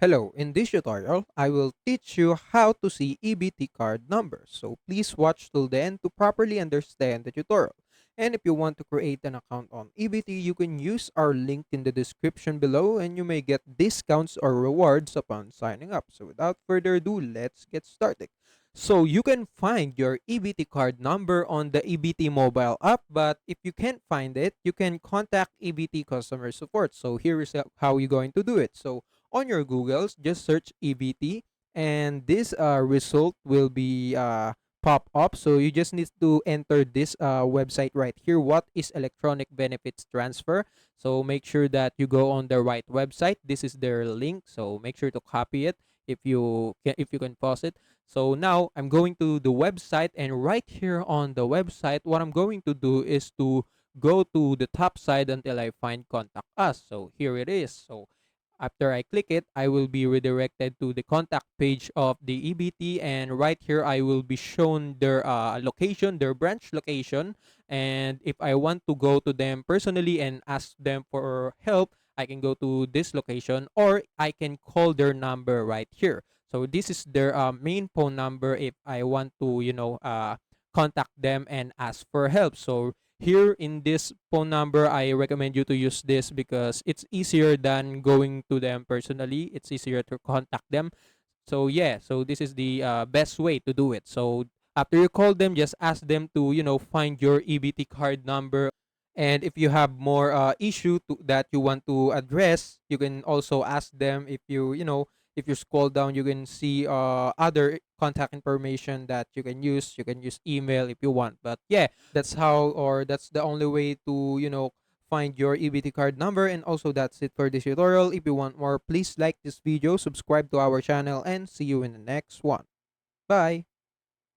Hello, in this tutorial, I will teach you how to see EBT card numbers. So please watch till the end to properly understand the tutorial. And if you want to create an account on EBT, you can use our link in the description below and you may get discounts or rewards upon signing up. So without further ado, let's get started. So you can find your EBT card number on the EBT mobile app, but if you can't find it, you can contact EBT customer support. So here is how you're going to do it. So on your Googles, just search EBT, and this result will be pop up. So you just need to enter this website right here. What is electronic benefits transfer? So make sure that you go on the right website. This is their link. So make sure to copy it if you can pause it. So now I'm going to the website, and right here on the website, what I'm going to do is to go to the top side until I find contact us. So here it is. So after I click it, I will be redirected to the contact page of the EBT, and right here I will be shown their location, their branch location, and if I want to go to them personally and ask them for help, I can go to this location or I can call their number right here. So this is their main phone number if I want to, contact them and ask for help. So here in this phone number, I recommend you to use this because it's easier than going to them personally. It's easier to contact them. So yeah, so this is the best way to do it. So after you call them, just ask them to find your EBT card number. And if you have more that you want to address, you can also ask them. If you scroll down, you can see other contact information that you can use. You can use email if you want. But yeah, that's the only way to find your EBT card number. And also that's it for this tutorial. If you want more, please like this video, subscribe to our channel, and see you in the next one. Bye.